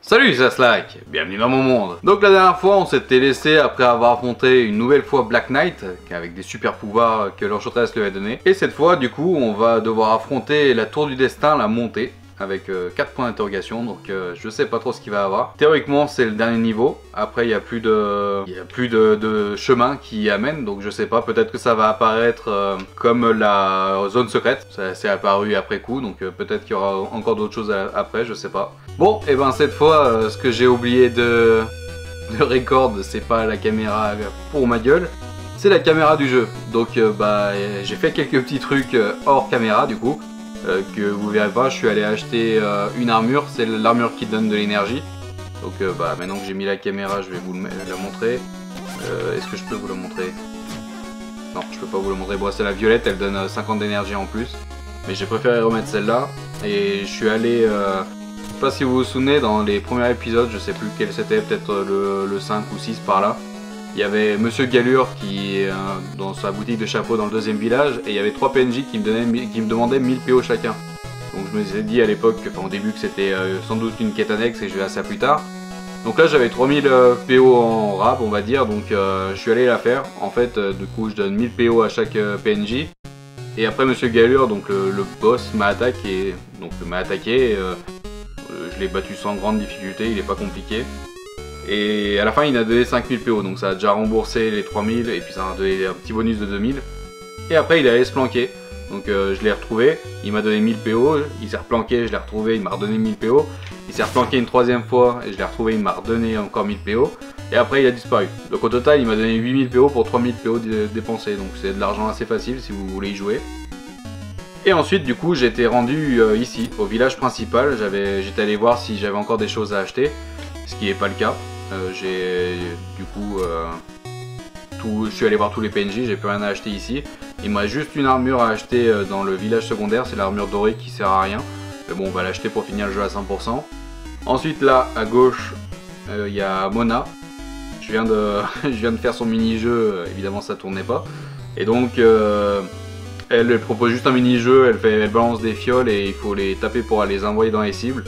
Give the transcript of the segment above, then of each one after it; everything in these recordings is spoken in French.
Salut, c'est Slack, bienvenue dans mon monde. Donc la dernière fois on s'était laissé après avoir affronté une nouvelle fois Black Knight, avec des super pouvoirs que l'Enchantress lui a donné. Et cette fois du coup on va devoir affronter la Tour du Destin, la montée, avec 4 points d'interrogation, donc je sais pas trop ce qu'il va avoir. Théoriquement c'est le dernier niveau, après il n'y a plus de chemin qui amène, donc je sais pas, peut-être que ça va apparaître comme la zone secrète, ça c'est apparu après coup, donc peut-être qu'il y aura encore d'autres choses après, je sais pas. Bon, et ben cette fois, ce que j'ai oublié de record, c'est pas la caméra pour ma gueule, c'est la caméra du jeu. Donc j'ai fait quelques petits trucs hors caméra du coup, que vous verrez pas. Je suis allé acheter une armure, c'est l'armure qui donne de l'énergie. Donc maintenant que j'ai mis la caméra, je vais vous la montrer. Est-ce que je peux vous la montrer? Non, je peux pas vous la montrer. Bon, c'est la violette, elle donne 50 d'énergie en plus. Mais j'ai préféré remettre celle-là. Et je suis allé... je sais pas si vous vous souvenez, dans les premiers épisodes, je sais plus lequel c'était, peut-être le 5 ou 6 par là. Il y avait Monsieur Galure qui est dans sa boutique de chapeaux dans le deuxième village, et il y avait 3 PNJ qui me demandaient 1000 PO chacun. Donc je me suis dit à l'époque, enfin au début, que c'était sans doute une quête annexe et je verrai ça plus tard. Donc là j'avais 3000 PO en rap on va dire, donc je suis allé la faire. En fait du coup je donne 1000 PO à chaque PNJ. Et après Monsieur Galure, donc le boss m'a attaqué, je l'ai battu sans grande difficulté, il est pas compliqué. Et à la fin il m'a donné 5000 PO, donc ça a déjà remboursé les 3000 et puis ça m'a donné un petit bonus de 2000. Et après il allait se planquer, donc je l'ai retrouvé, il m'a donné 1000 PO, il s'est replanqué, je l'ai retrouvé, il m'a redonné 1000 PO. Il s'est replanqué une troisième fois et je l'ai retrouvé, il m'a redonné encore 1000 PO. Et après il a disparu. Donc au total il m'a donné 8000 PO pour 3000 PO dépensés, donc c'est de l'argent assez facile si vous voulez y jouer. Et ensuite du coup j'étais rendu ici, au village principal, j'étais allé voir si j'avais encore des choses à acheter, ce qui n'est pas le cas. Je suis allé voir tous les PNJ, j'ai plus rien à acheter ici. Il me reste juste une armure à acheter dans le village secondaire, c'est l'armure dorée qui sert à rien. Mais bon on va l'acheter pour finir le jeu à 100%. Ensuite là à gauche il y a Mona. Je viens de faire son mini-jeu, évidemment ça tournait pas. Et donc elle propose juste un mini-jeu, elle balance des fioles et il faut les taper pour les envoyer dans les cibles.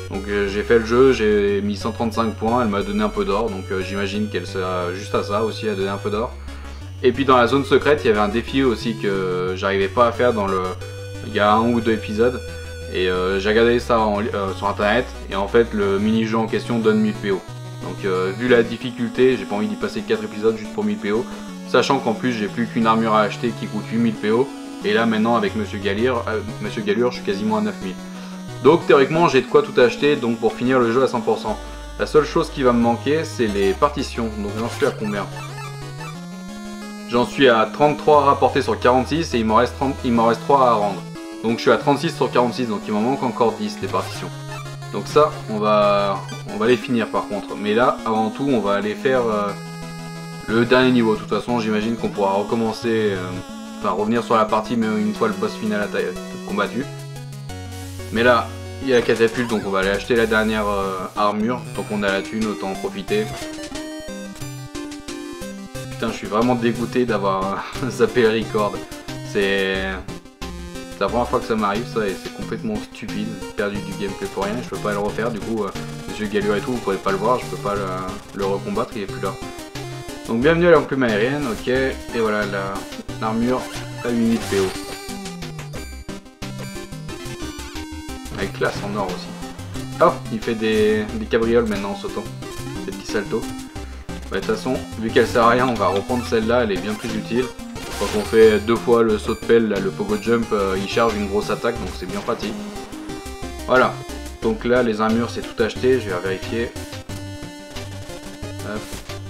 Donc j'ai fait le jeu, j'ai mis 135 points, elle m'a donné un peu d'or, donc j'imagine qu'elle sert juste à ça aussi, à donner un peu d'or. Et puis dans la zone secrète, il y avait un défi aussi que j'arrivais pas à faire il y a 1 ou 2 épisodes. Et j'ai regardé ça sur internet, et en fait le mini-jeu en question donne 1000 PO. Donc vu la difficulté, j'ai pas envie d'y passer 4 épisodes juste pour 1000 PO. Sachant qu'en plus j'ai plus qu'une armure à acheter qui coûte 8000 PO. Et là maintenant avec Monsieur Galure, je suis quasiment à 9000. Donc théoriquement j'ai de quoi tout acheter donc pour finir le jeu à 100%. La seule chose qui va me manquer c'est les partitions. Donc j'en suis à combien? J'en suis à 33 rapportés sur 46 et il m'en reste 3 à rendre. Donc je suis à 36 sur 46, donc il m'en manque encore 10 les partitions. Donc ça on va les finir par contre. Mais là avant tout on va aller faire le dernier niveau. De toute façon j'imagine qu'on pourra recommencer, enfin revenir sur la partie mais une fois le boss final à combattu. Mais là il y a la catapulte, donc on va aller acheter la dernière armure. Tant qu'on a la thune autant en profiter. Putain je suis vraiment dégoûté d'avoir zappé le record. C'est la première fois que ça m'arrive ça et c'est complètement stupide, perdu du gameplay pour rien, je peux pas le refaire du coup, Monsieur Galure et tout, vous pouvez pas le voir, je peux pas le recombattre, il est plus là. Donc bienvenue à l'enclume aérienne, ok, et voilà l'armure à 8000 PO. Avec classe en or aussi. Oh, il fait des cabrioles maintenant en sautant, des petits saltos. De toute façon, vu qu'elle sert à rien, on va reprendre celle-là, elle est bien plus utile. Quand on fait 2 fois le saut de pelle, là, le pogo jump, il charge une grosse attaque, donc c'est bien pratique. Voilà, donc là les armures c'est tout acheté, je vais vérifier. Hop.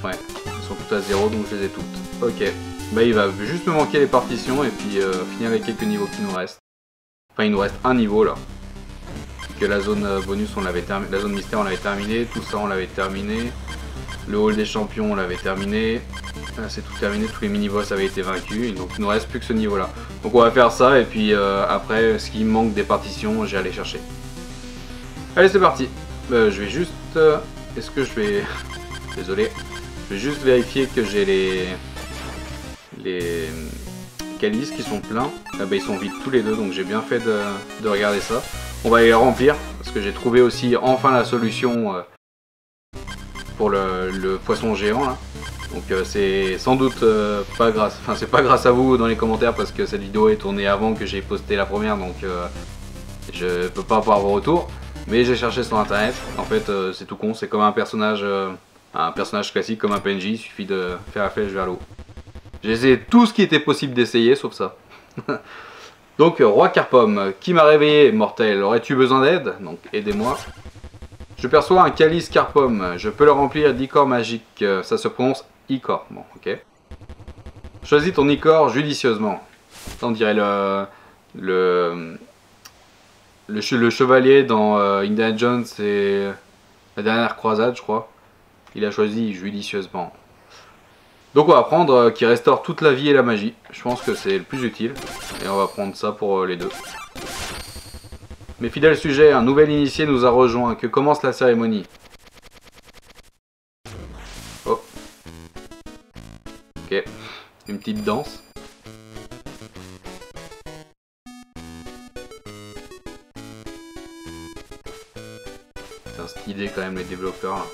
Ouais, elles sont toutes à 0 donc je les ai toutes. Ok, bah il va juste me manquer les partitions et puis finir les quelques niveaux qui nous restent. Enfin il nous reste un niveau là. Que la zone bonus on l'avait terminé, la zone mystère on l'avait terminé, tout ça on l'avait terminé. Le hall des champions on l'avait terminé. Là c'est tout terminé, tous les mini-boss avaient été vaincus, donc il ne nous reste plus que ce niveau là. Donc on va faire ça et puis après ce qui me manque des partitions, j'ai à aller chercher. Allez c'est parti. Je vais juste... Est-ce que je vais... Désolé. Je vais juste vérifier que j'ai les calices qui sont pleins. Ah bah ils sont vides tous les deux, donc j'ai bien fait de regarder ça. On va les remplir, Parce que j'ai trouvé aussi enfin la solution pour le poisson géant là. Donc c'est sans doute pas grâce, enfin c'est pas grâce à vous dans les commentaires parce que cette vidéo est tournée avant que j'ai posté la première, donc je peux pas avoir vos retours. Mais j'ai cherché sur internet, en fait c'est tout con, c'est comme un personnage classique comme un PNJ, il suffit de faire la flèche vers le haut. J'ai essayé tout ce qui était possible d'essayer sauf ça. Donc Roi Carpom, qui m'a réveillé, mortel, aurais-tu besoin d'aide? Donc aidez-moi. Je perçois un calice Carpom, je peux le remplir d'icor magique, ça se prononce Icor, bon ok. Choisis ton Icor judicieusement. On dirait le chevalier dans Indiana Jones et la dernière croisade je crois. Il a choisi judicieusement. Donc on va prendre qui restaure toute la vie et la magie. Je pense que c'est le plus utile. Et on va prendre ça pour les deux. Mes fidèles sujets, un nouvel initié nous a rejoint. Que commence la cérémonie? Oh. Ok. Une petite danse. C'est stylé quand même les développeurs là.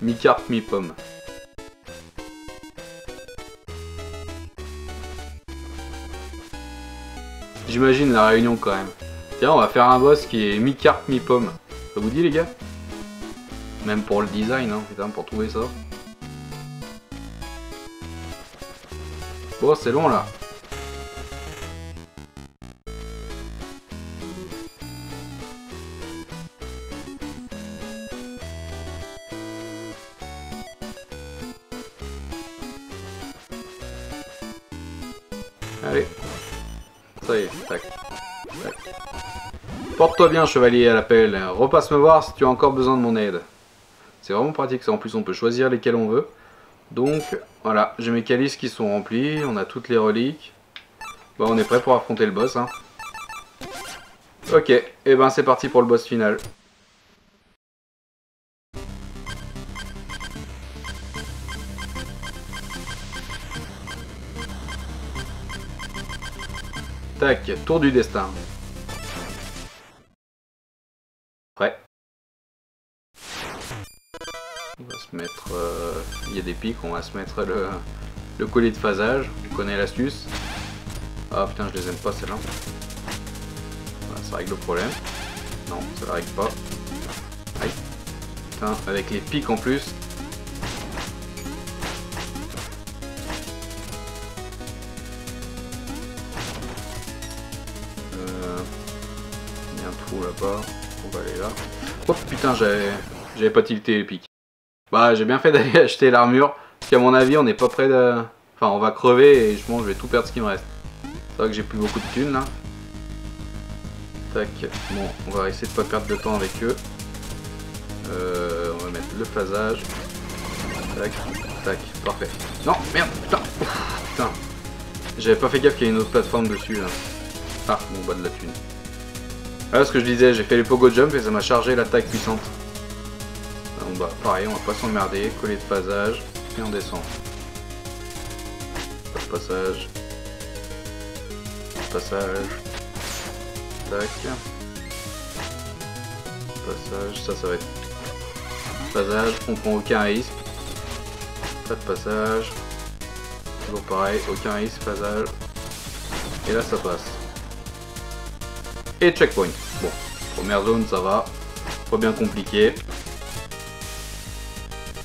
Mi-carpe, mi-pomme. J'imagine la réunion quand même. Tiens, on va faire un boss qui est mi-carpe, mi-pomme. Ça vous dit les gars? Même pour le design, hein, putain, pour trouver ça. Bon, c'est long là. Allez. Ça y est, tac. Tac. Porte-toi bien, chevalier à l'appel. Repasse me voir si tu as encore besoin de mon aide. C'est vraiment pratique ça. En plus, on peut choisir lesquels on veut. Donc, voilà. J'ai mes calices qui sont remplis. On a toutes les reliques. Bon, on est prêt pour affronter le boss. Hein. Ok. Et ben, c'est parti pour le boss final. Tac, tour du destin. Prêt. On va se mettre... il y a des pics, on va se mettre le collier de phasage. On connaît l'astuce. Ah putain, je les aime pas celles-là. Voilà, ça règle le problème. Non, ça la règle pas. Aïe. Putain, avec les pics en plus. Il y a un trou là-bas. On va aller là. Oh putain, j'avais pas tilté les pics. Bah, j'ai bien fait d'aller acheter l'armure. Parce qu'à mon avis, on n'est pas près de... Enfin, on va crever et je pense que je vais tout perdre ce qui me reste. C'est vrai que j'ai plus beaucoup de thunes là. Tac. Bon, on va essayer de pas perdre de temps avec eux. On va mettre le phasage. Tac, tac, parfait. Non, merde, putain. Ouf, putain. J'avais pas fait gaffe qu'il y a une autre plateforme dessus là. Ah, bon, bah de la thune. Voilà ce que je disais, j'ai fait les pogo jump et ça m'a chargé l'attaque puissante. Bon bah pareil, on va pas s'emmerder, coller de passage et on descend. Pas de passage. Passage. Tac. Passage, ça va être. Passage, on prend aucun risque. Pas de passage. Toujours pareil, aucun risque, passage. Et là ça passe. Et checkpoint. Bon, première zone ça va. Pas bien compliqué.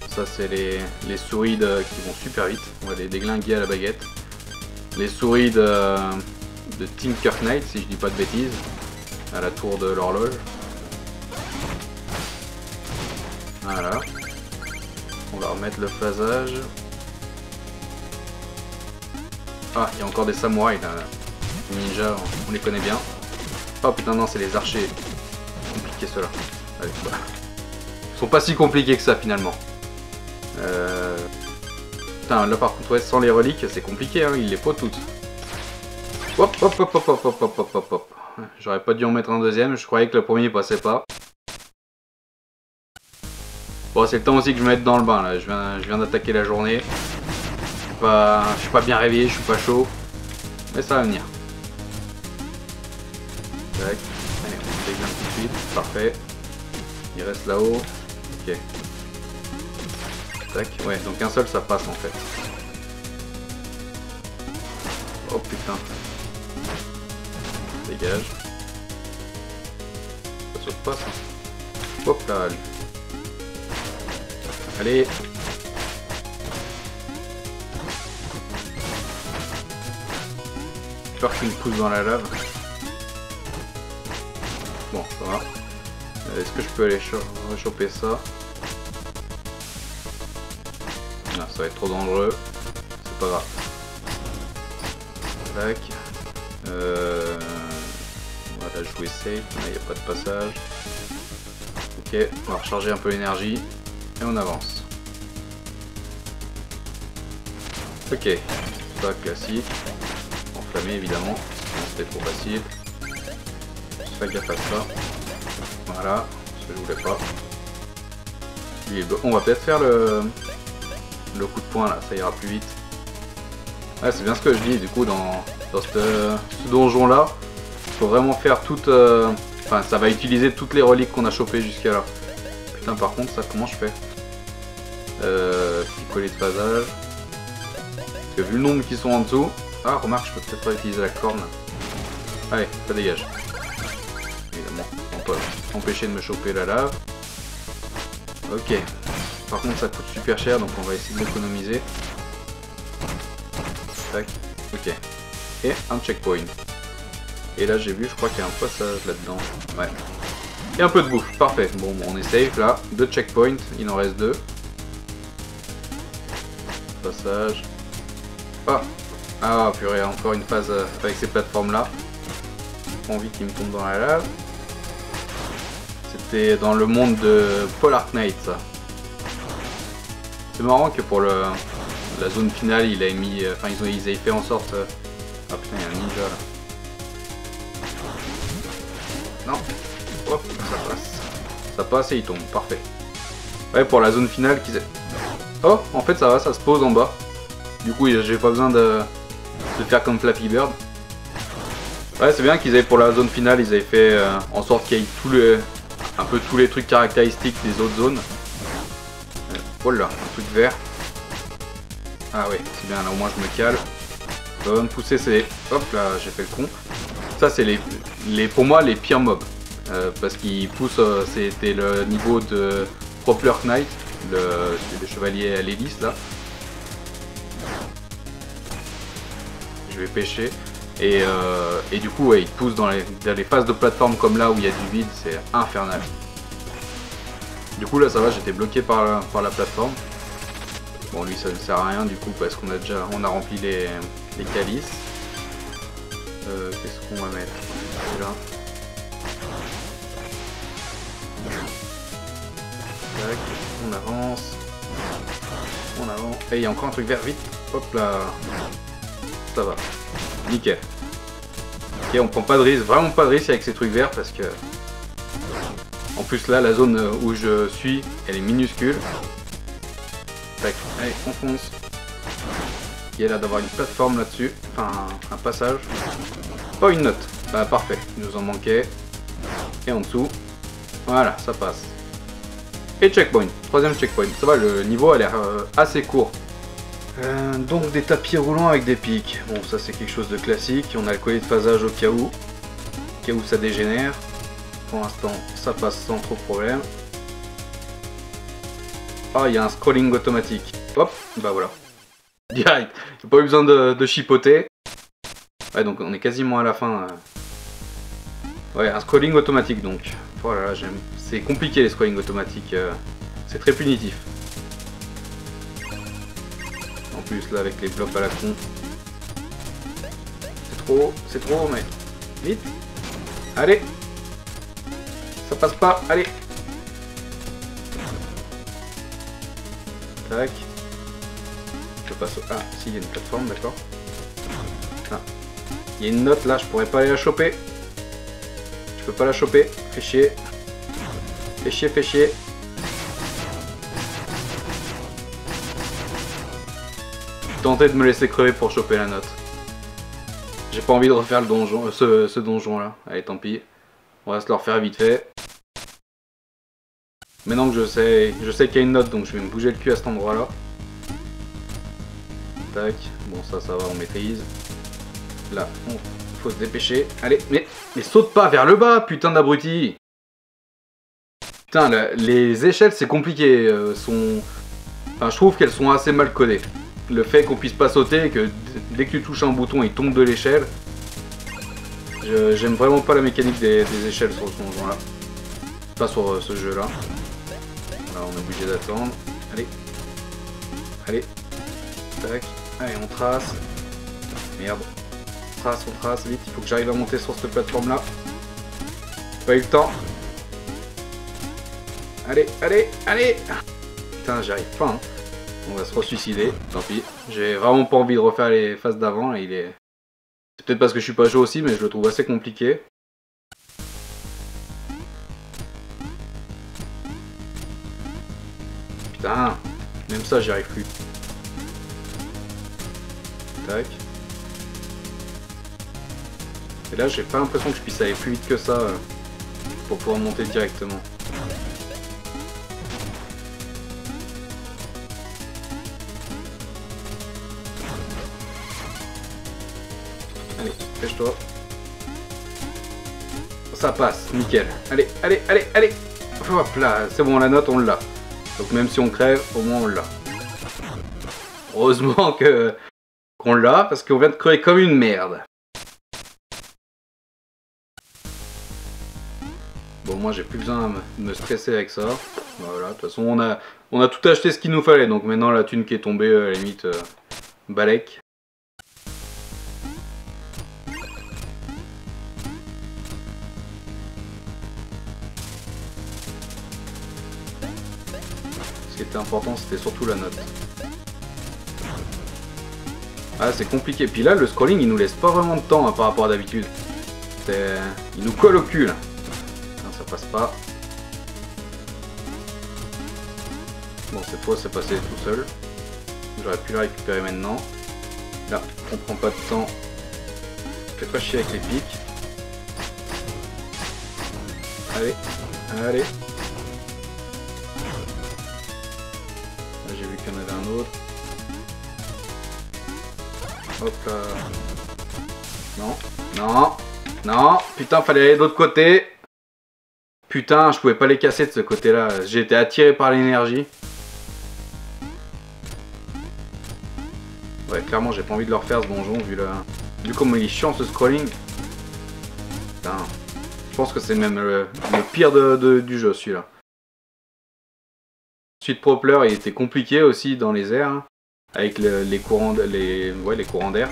Ça c'est les souris qui vont super vite. On va les déglinguer à la baguette. Les souris de Tinker Knight si je dis pas de bêtises. À la tour de l'horloge. Voilà. On va remettre le phasage. Ah, il y a encore des samouraïs là. Les ninjas, on les connaît bien. Oh putain non, c'est les archers. Compliqué ceux-là. Allez, bah. Ils sont pas si compliqués que ça finalement. Putain, là par contre, ouais, sans les reliques, c'est compliqué, hein, il les pot toutes. Hop, hop, hop, hop, hop, hop, hop, hop, hop, hop. J'aurais pas dû en mettre un deuxième, je croyais que le premier passait pas. Bon, c'est le temps aussi que je me mette dans le bain là, je viens d'attaquer la journée. Je suis pas bien réveillé, je suis pas chaud. Mais ça va venir. Tac. Allez, on déglingue tout suite. Parfait. Il reste là-haut. Ok. Tac. Ouais, donc un seul ça passe en fait. Oh putain. Dégage. Ça saute pas ça. Hop là. Allez. J'ai peur qu'il me pousse dans la lave. Bon, ça va. Est-ce que je peux aller choper ça? Non, ça va être trop dangereux. C'est pas grave. Tac. On va jouer safe. Il n'y a pas de passage. Ok, on va recharger un peu l'énergie. Et on avance. Ok. Ça, classique. Enflammé évidemment. Sinon c'était trop facile. Fais gaffe à ça. Voilà. Ce que je voulais pas. On va peut-être faire le coup de poing là, ça ira plus vite. Ouais, c'est bien ce que je dis, du coup dans ce donjon là, il faut vraiment faire toute... Enfin, ça va utiliser toutes les reliques qu'on a chopées jusqu'à là. Putain, par contre, ça, comment je fais? Picoler de phasage. Parce que vu le nombre qui sont en dessous... Ah, remarque, je peux peut-être pas utiliser la corne. Allez, ça dégage. Évidemment, on peut empêcher de me choper la lave. Ok. Par contre ça coûte super cher donc on va essayer de l'économiser. Tac. Ok. Et un checkpoint. Et là j'ai vu, je crois qu'il y a un passage là-dedans. Ouais. Et un peu de bouffe. Parfait. Bon, on est safe là. 2 checkpoints. Il en reste 2. Passage. Ah. Ah purée, encore une phase avec ces plateformes là. Pas envie qu'il me tombe dans la lave. C'était dans le monde de Polar Knight ça. C'est marrant que pour la zone finale, il a mis, enfin ils avaient fait en sorte. Ah putain, il y a un ninja là. Non. Hop, ça passe. Ça passe et il tombe, parfait. Ouais, pour la zone finale qu'ils aient. Oh, en fait ça va, ça se pose en bas. Du coup, j'ai pas besoin de faire comme Flappy Bird. Ouais, c'est bien qu'ils aient pour la zone finale, ils avaient fait en sorte qu'il y ait un peu tous les trucs caractéristiques des autres zones. Oh là, un truc vert. Ah ouais, c'est bien, là au moins je me cale. Ça va me pousser, c'est... Hop là, j'ai fait le con. Ça c'est pour moi les pires mobs. Parce qu'ils poussent, c'était le niveau de Poplar Knight, le chevalier à l'hélice là. Je vais pêcher. Et du coup, ouais, ils poussent dans les phases de plateforme comme là où il y a du vide, c'est infernal. Du coup là ça va, j'étais bloqué par la plateforme. Bon lui ça ne sert à rien du coup parce qu'on a rempli les calices. Qu'est-ce qu'on va mettre là? Tac, on avance. On avance. Et il y a encore un truc vert, vite. Hop là. Ça va. Nickel. Ok, on prend pas de risque, vraiment pas de risque avec ces trucs verts parce que... En plus là, la zone où je suis, elle est minuscule. Tac, allez, on fonce. Il y a l'air d'avoir une plateforme là-dessus, enfin un passage. Oh, une note. Bah parfait, il nous en manquait. Et en dessous, voilà, ça passe. Et checkpoint, troisième checkpoint. Ça va, le niveau a l'air assez court. Donc des tapis roulants avec des pics. Bon, ça c'est quelque chose de classique. On a le collier de phasage au cas où ça dégénère. Pour l'instant, ça passe sans trop de problème. Ah, il y a un scrolling automatique. Hop, bah voilà. Direct. J'ai pas eu besoin de chipoter. Ouais, donc on est quasiment à la fin. Ouais, un scrolling automatique donc. Voilà, j'aime. C'est compliqué les scrolling automatiques. C'est très punitif. En plus là avec les blocs à la con. C'est trop, mais vite. Allez. Ça passe pas, allez. Tac. Je passe au... Ah, si, il y a une plateforme, d'accord. Ah. Il y a une note là, je pourrais pas aller la choper. Je peux pas la choper, fais chier. Fais chier, fais chier. Tenter de me laisser crever pour choper la note. J'ai pas envie de refaire le donjon, ce donjon là. Allez, tant pis. On va se le refaire vite fait. Maintenant que je sais qu'il y a une note, donc je vais me bouger le cul à cet endroit-là. Tac, bon ça va, on maîtrise. Là, faut se dépêcher. Allez, mais saute pas vers le bas, putain d'abruti. Putain, les échelles c'est compliqué. Enfin, je trouve qu'elles sont assez mal codées. Le fait qu'on puisse pas sauter et que dès que tu touches un bouton, il tombe de l'échelle. J'aime vraiment pas la mécanique des échelles sur ce donjon là. Pas sur ce jeu là. Là, on est obligé d'attendre. Allez. Allez. Tac. Allez, on trace. Merde. On trace, vite. Il faut que j'arrive à monter sur cette plateforme là. Pas eu le temps. Allez, allez, allez. Putain, j'y arrive pas. Hein. On va se re-suicider. Tant pis. J'ai vraiment pas envie de refaire les phases d'avant. C'est peut-être parce que je suis pas chaud aussi, mais je le trouve assez compliqué. Putain. Même ça, j'y arrive plus. Tac. Et là, j'ai pas l'impression que je puisse aller plus vite que ça pour pouvoir monter directement. Allez, pêche-toi. Ça passe, nickel. Allez, allez, allez, allez. Hop là, c'est bon, la note, on l'a. Donc même si on crève, au moins on l'a. Heureusement qu'on l'a, parce qu'on vient de crever comme une merde. Bon, moi j'ai plus besoin de me stresser avec ça. Voilà, de toute façon on a tout acheté ce qu'il nous fallait, donc maintenant la thune qui est tombée, à la limite, balèque. Ce qui était important, c'était surtout la note. Ah, c'est compliqué. Puis là, le scrolling, il nous laisse pas vraiment de temps hein, par rapport à d'habitude. Il nous colle au cul, là. Non, ça passe pas. Bon, cette fois, c'est passé tout seul. J'aurais pu la récupérer maintenant. Là, on prend pas de temps. Fais pas chier avec les pics. Allez, allez. Là, j'ai vu qu'il y en avait un autre. Hop là. Non, non, non. Putain, fallait aller de l'autre côté. Putain, je pouvais pas les casser de ce côté-là. J'ai été attiré par l'énergie. Ouais, clairement, j'ai pas envie de le refaire ce donjon vu comment il est chiant ce scrolling. Putain. Je pense que c'est même le pire du jeu celui-là. Ensuite, Propler, il était compliqué aussi dans les airs. Hein, avec les courants d'air.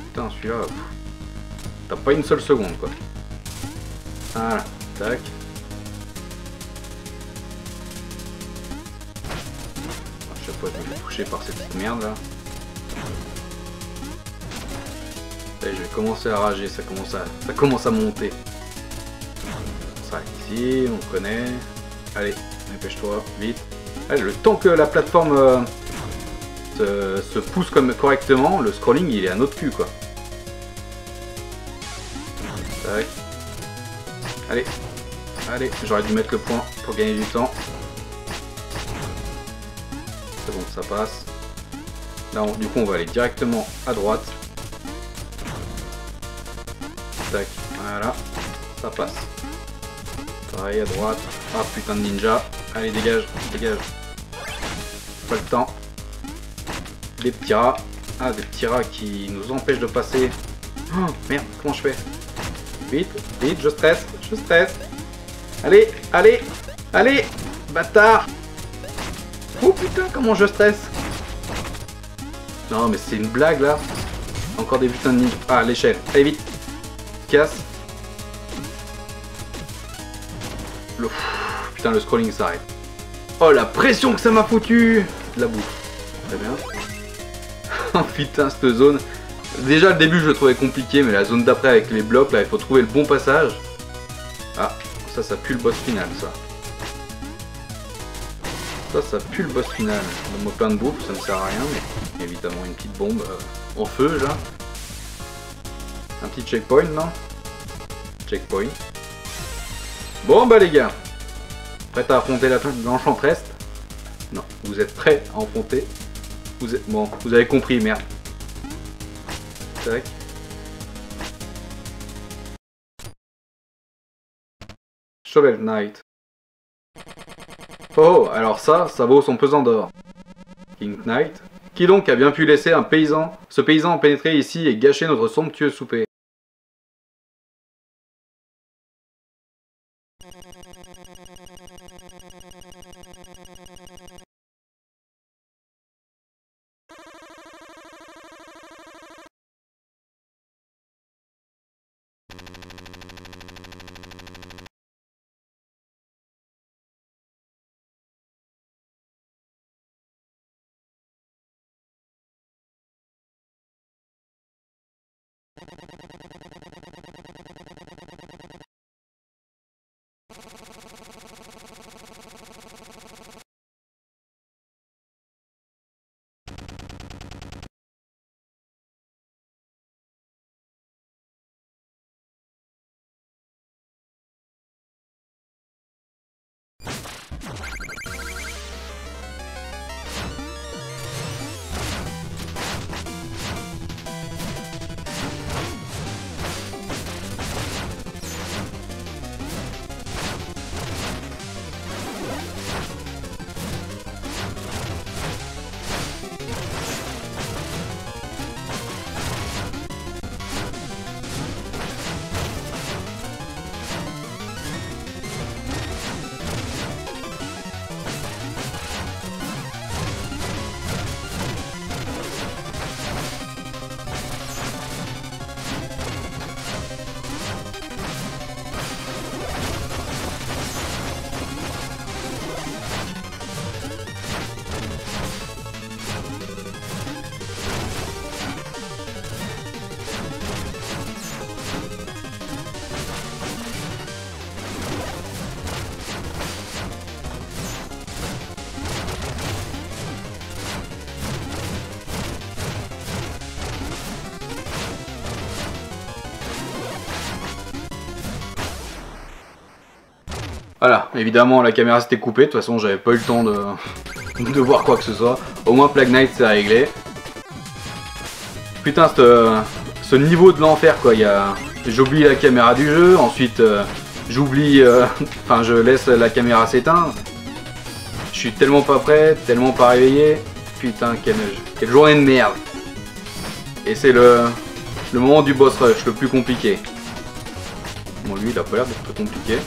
Putain, celui-là, t'as pas une seule seconde quoi. Voilà, tac. À chaque fois, je me fais toucher par cette petite merde là. Allez, je vais commencer à rager, ça commence à monter. Ça ici, on connaît. Allez, dépêche-toi, vite. Allez, le temps que la plateforme se pousse comme correctement, le scrolling il est à notre cul quoi. Tac. Allez, allez, j'aurais dû mettre le point pour gagner du temps. C'est bon, ça passe. Là, du coup, on va aller directement à droite. Tac, voilà, ça passe. Pareil à droite. Ah putain de ninja. Allez, dégage, dégage. Pas le temps. Des petits rats. Ah, des petits rats qui nous empêchent de passer. Oh, merde, comment je fais? Vite, vite, je stresse, je stresse. Allez, allez, allez, bâtard. Oh putain, comment je stresse. Non, mais c'est une blague, là. Encore des putains de ninjas. Ah, l'échelle. Allez, vite. Casse. Putain, le scrolling s'arrête. Oh, la pression que ça m'a foutu. De la bouffe. Très bien. Oh putain, cette zone. Déjà, le début, je le trouvais compliqué, mais la zone d'après avec les blocs, là, il faut trouver le bon passage. Ah, ça pue le boss final, ça. Ça pue le boss final. Donne-moi plein de bouffe, ça ne sert à rien, mais évidemment, une petite bombe en feu, là. Un petit checkpoint, non? Checkpoint. Bon bah les gars, prêts à affronter l'enchantresse? Non, vous êtes prêts à affronter? Bon, vous avez compris, merde. Tac. Shovel Knight. Oh, alors ça vaut son pesant d'or. King Knight. Qui donc a bien pu laisser ce paysan pénétrer ici et gâcher notre somptueux souper? Voilà, évidemment la caméra s'était coupée, de toute façon j'avais pas eu le temps de voir quoi que ce soit. Au moins Plague Knight c'est réglé. Putain, ce niveau de l'enfer quoi, j'oublie la caméra du jeu, ensuite j'oublie, enfin je laisse la caméra s'éteindre. Je suis tellement pas prêt, tellement pas réveillé. Putain, quelle journée de merde. Et c'est le moment du boss rush, le plus compliqué. Bon lui il a pas l'air d'être très compliqué.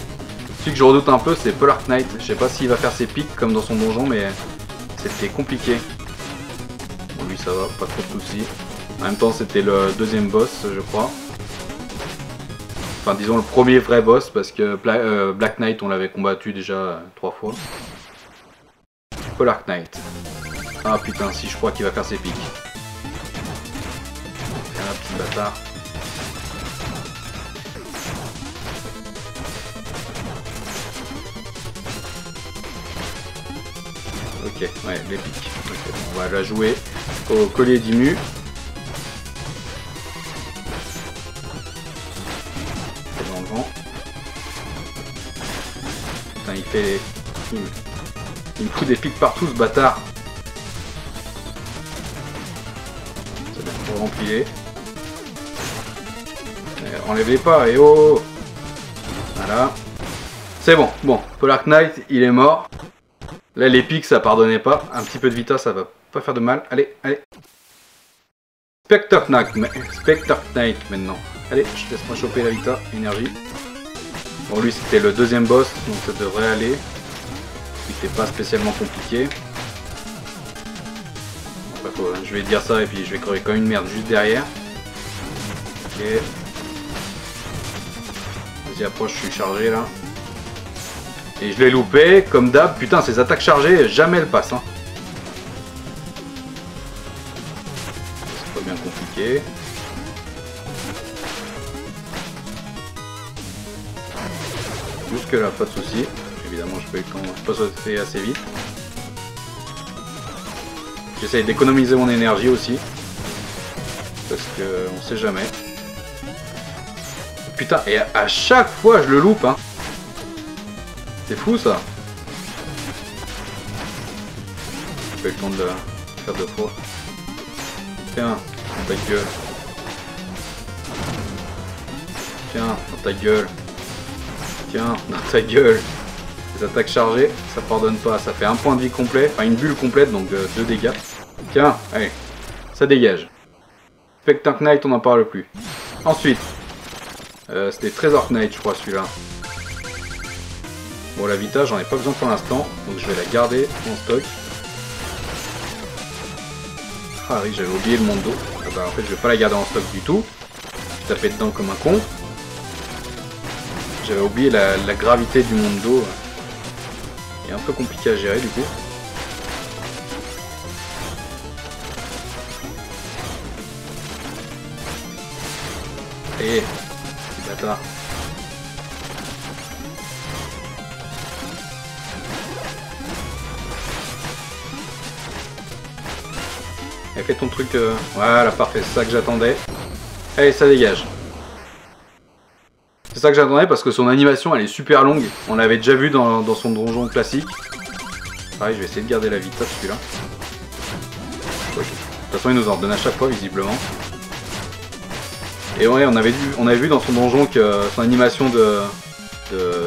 Celui que je redoute un peu c'est Polar Knight. Je sais pas s'il va faire ses pics comme dans son donjon, mais c'était compliqué. Bon lui ça va, pas trop de soucis. En même temps c'était le deuxième boss je crois. Enfin disons le premier vrai boss parce que Black Knight on l'avait combattu déjà 3 fois. Polar Knight. Ah putain si je crois qu'il va faire ses pics. Un petit bâtard. Ok, ouais, les pics. Okay, on va la jouer au collier d'Imu. C'est dans le vent. Putain, il fait... Il me fout des pics partout, ce bâtard. Ça doit être rempli. Enlève-les pas, et oh! Voilà. C'est bon, bon. Polar Knight, il est mort. Là, les pics, ça pardonnait pas. Un petit peu de Vita, ça va pas faire de mal. Allez, allez. Spectre Knight maintenant. Allez, je laisse-moi choper la Vita, énergie. Bon, lui, c'était le deuxième boss, donc ça devrait aller. Il n'était pas spécialement compliqué. Enfin, je vais dire ça et puis je vais crever comme une merde juste derrière. Ok. Vas-y, approche, je suis chargé là. Et je l'ai loupé, comme d'hab. Putain, ces attaques chargées, jamais elles passent. Hein. C'est pas bien compliqué. Jusque là, pas de soucis. Évidemment, je peux pas sauter assez vite. J'essaye d'économiser mon énergie aussi. Parce que on sait jamais. Putain, et à chaque fois, je le loupe. Hein. C'est fou ça. J'ai pas eu le temps de le faire deux fois. Tiens, dans ta gueule. Tiens, dans ta gueule. Tiens, dans ta gueule. Les attaques chargées, ça pardonne pas. Ça fait un point de vie complet, enfin une bulle complète, donc 2 dégâts. Tiens, allez, ça dégage. Spectre Knight, on n'en parle plus. Ensuite, c'était Trésor Knight, je crois, celui-là. Bon, la Vita, j'en ai pas besoin pour l'instant, donc je vais la garder en stock. Ah oui, j'avais oublié le Mondo. Ah bah, en fait, je vais pas la garder en stock du tout. Je tapais dedans comme un con. J'avais oublié la gravité du Mondo. Il est un peu compliqué à gérer, du coup. Et petit bâtard. Et fais ton truc. Voilà, parfait, c'est ça que j'attendais. Allez, ça dégage. C'est ça que j'attendais parce que son animation elle est super longue. On l'avait déjà vu dans son donjon classique. Pareil, je vais essayer de garder la vitesse celui-là. Okay. De toute façon, il nous en redonne à chaque fois, visiblement. Et ouais, on avait vu dans son donjon que son animation de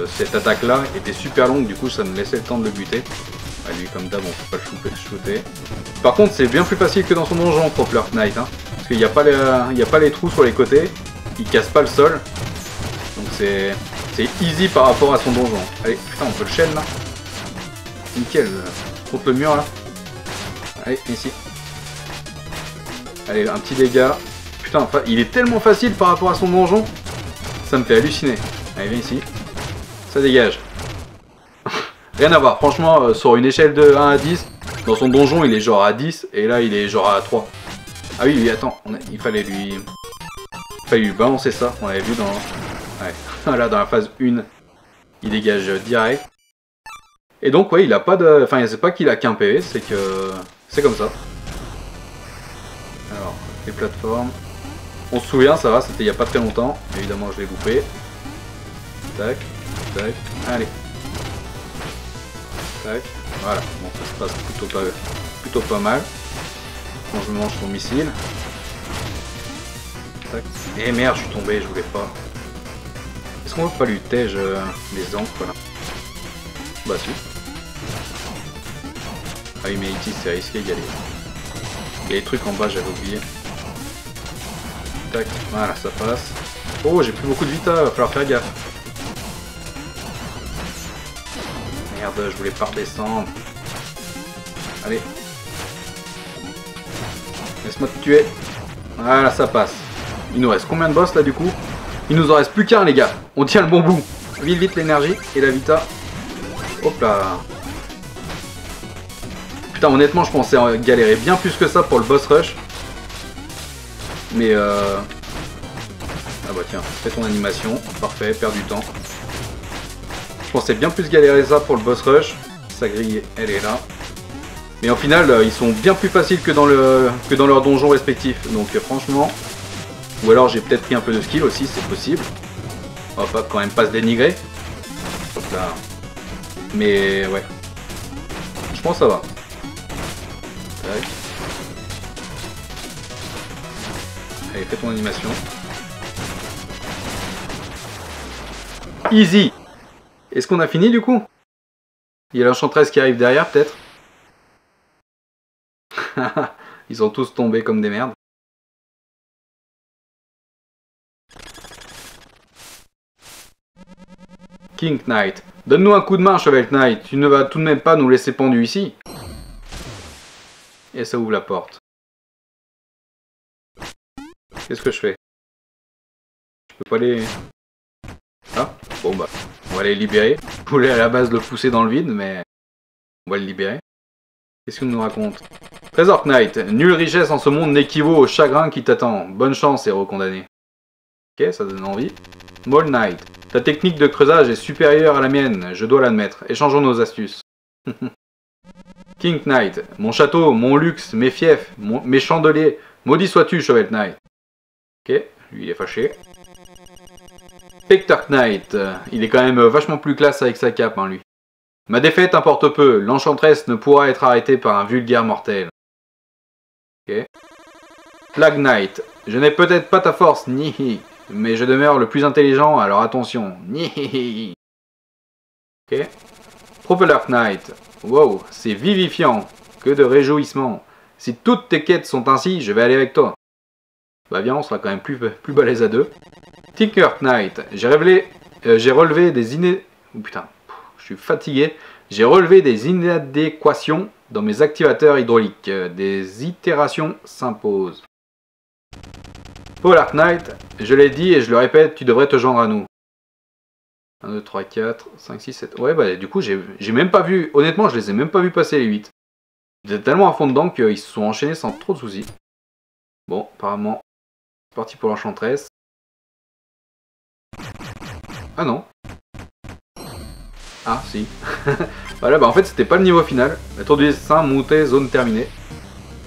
cette attaque-là était super longue. Du coup, ça me laissait le temps de le buter. Ah, lui, comme d'hab, on peut pas le shooter. Par contre, c'est bien plus facile que dans son donjon, Poplar Knight. Hein, parce qu'il n'y a pas les trous sur les côtés. Il casse pas le sol. Donc c'est easy par rapport à son donjon. Allez, putain, on peut le chaîne là. Nickel, contre le mur là. Allez, ici. Allez, un petit dégât. Putain, il est tellement facile par rapport à son donjon. Ça me fait halluciner. Allez, viens ici. Ça dégage. Rien à voir. Franchement, sur une échelle de 1 à 10, dans son donjon, il est genre à 10. Et là, il est genre à 3. Ah oui, attends. Il fallait lui balancer ça. On l'avait vu dans... Ouais. Là, dans la phase 1, il dégage direct. Et donc, ouais, il a pas de... Enfin, c'est pas qu'il a qu'un PV, c'est que... C'est comme ça. Alors, les plateformes... On se souvient, ça va, c'était il y a pas très longtemps. Évidemment, je l'ai loupé. Tac, tac, allez. Tac, voilà. Bon, ça se passe plutôt pas mal. Quand je mange son missile. Tac. Et merde, je suis tombé, je voulais pas. Est-ce qu'on va pas lui tège les encres là? Bah si. Ah oui, mais ici c'est risqué, il y a des trucs en bas, j'avais oublié. Tac, voilà, ça passe. Oh, j'ai plus beaucoup de vita, va falloir faire gaffe. Merde, je voulais pas redescendre. Allez. Laisse-moi te tuer. Voilà, ça passe. Il nous reste combien de boss là du coup? Il nous en reste plus qu'un les gars. On tient le bon bout. Vite vite l'énergie et la vita. Hop là. Putain honnêtement je pensais galérer bien plus que ça pour le boss rush. Mais ah bah tiens, fais ton animation. Parfait, perds du temps. Je pensais bien plus galérer ça pour le boss rush. Sa grille elle est là. Mais au final ils sont bien plus faciles que dans leur donjon respectif. Donc franchement. Ou alors j'ai peut-être pris un peu de skill aussi, c'est possible. On va pas, quand même pas se dénigrer. Hop là. Mais ouais. Je pense que ça va. Tac. Allez, fais ton animation. Easy. Est-ce qu'on a fini du coup? Il y a l'enchantresse qui arrive derrière peut-être. Ils sont tous tombés comme des merdes. King Knight. Donne-nous un coup de main, Chevalier Knight. Tu ne vas tout de même pas nous laisser pendus ici. Et ça ouvre la porte. Qu'est-ce que je fais? Je peux pas les... Ah, bon bah, on va les libérer. Je voulais à la base le pousser dans le vide, mais... On va le libérer. Qu'est-ce qu'il nous raconte? Trésor Knight. Nulle richesse en ce monde n'équivaut au chagrin qui t'attend. Bonne chance, héros condamné. Ok, ça donne envie. Mole Knight. Ta technique de creusage est supérieure à la mienne, je dois l'admettre. Échangeons nos astuces. King Knight. Mon château, mon luxe, mes fiefs, mes chandeliers. Maudit sois-tu, Chevalier Knight. Ok, lui il est fâché. Spectre Knight. Il est quand même vachement plus classe avec sa cape, hein, lui. Ma défaite importe peu, l'enchanteresse ne pourra être arrêtée par un vulgaire mortel. Ok. Flag Knight, je n'ai peut-être pas ta force, nihi, mais je demeure le plus intelligent, alors attention, nihi. Ok. Propeller Knight, wow, c'est vivifiant, que de réjouissement. Si toutes tes quêtes sont ainsi, je vais aller avec toi. Bah viens, on sera quand même plus balèze à deux. Tinker Knight, j'ai relevé des Oh putain, je suis fatigué. J'ai relevé des inadéquations dans mes activateurs hydrauliques. Des itérations s'imposent. Polar Knight, je l'ai dit et je le répète, tu devrais te joindre à nous. 1, 2, 3, 4, 5, 6, 7. Ouais, bah du coup, j'ai même pas vu. Honnêtement, je les ai même pas vu passer les 8. Ils étaient tellement à fond dedans qu'ils se sont enchaînés sans trop de soucis. Bon, apparemment, c'est parti pour l'enchanteresse. Ah non. Ah, si. Voilà, bah en fait, c'était pas le niveau final. La tour du destin, montée, zone terminée.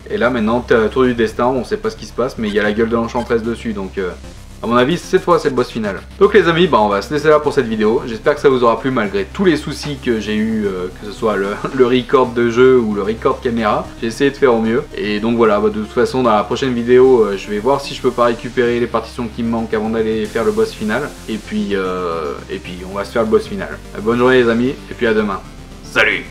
Et là, maintenant, tour du destin, on sait pas ce qui se passe, mais il y a la gueule de l'enchanteresse dessus, donc... à mon avis, cette fois, c'est le boss final. Donc les amis, bah, on va se laisser là pour cette vidéo. J'espère que ça vous aura plu malgré tous les soucis que j'ai eu, que ce soit le record de jeu ou le record caméra. J'ai essayé de faire au mieux. Et donc voilà, bah, de toute façon, dans la prochaine vidéo, je vais voir si je peux pas récupérer les partitions qui me manquent avant d'aller faire le boss final. Et puis on va se faire le boss final. Bonne journée les amis, et puis à demain. Salut!